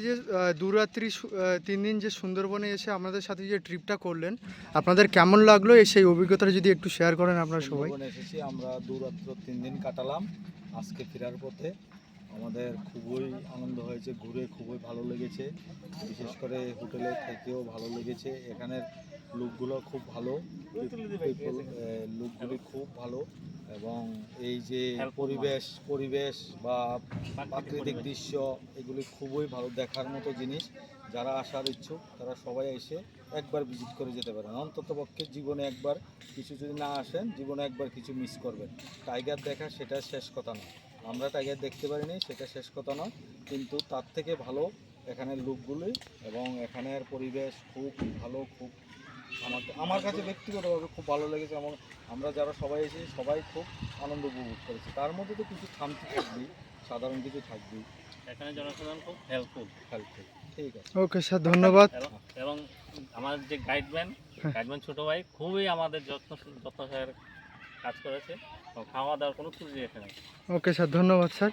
যে দুরাত্রি 3 দিন যে সুন্দরবনে এসে আমাদের সাথে যে ট্রিপটা করলেন, আপনাদের কেমন লাগলো সেই অভিজ্ঞতাটা যদি একটু শেয়ার করেন আপনারা সবাই। সুন্দরবনে এসেছি আমরা দুরাত্র 3 দিন কাটালাম। আজকে ফেরার পথে আমাদের খুবই আনন্দ হয়েছে, ঘুরে খুবই ভালো লেগেছে। বিশেষ করে হোটেলে থেকেও ভালো লেগেছে। এখানের লোকগুলো খুব ভালো, লোকগুলি খুব ভালো এবং এই যে পরিবেশ বা প্রাকৃতিক দৃশ্য এগুলি খুবই ভালো, দেখার মতো জিনিস। যারা আসার ইচ্ছুক তারা সবাই এসে একবার ভিজিট করে যেতে পারেন। অন্তত পক্ষে জীবনে একবার কিছু যদি না আসেন, জীবনে একবার কিছু মিস করবেন। টাইগার দেখা সেটা শেষ কথা নয়, আমরা টাইগার দেখতে পারিনি সেটা শেষ কথা নয়, কিন্তু তার থেকে ভালো এখানের লোকগুলি এবং এখানের পরিবেশ খুব ভালো। খুব আমার কাছে ব্যক্তিগতভাবে খুব ভালো লেগেছে এবং আমরা যারা সবাই এসেছি সবাই খুব আনন্দ উপভোগ করেছি। তার মধ্যে তো কিছু খামতি থাকবেই, সাধারণ কিছু থাকবেই। এখানে জনসাধারণ খুব হেল্পফুল। ঠিক আছে, ওকে স্যার, ধন্যবাদ। এবং আমার যে গাইডম্যান ছোট ভাই খুবই আমাদের যত্ন সহকারে কাজ করেছে এবং খাওয়া দাওয়ার কোনো ত্রুটি এখানে। ওকে স্যার, ধন্যবাদ স্যার।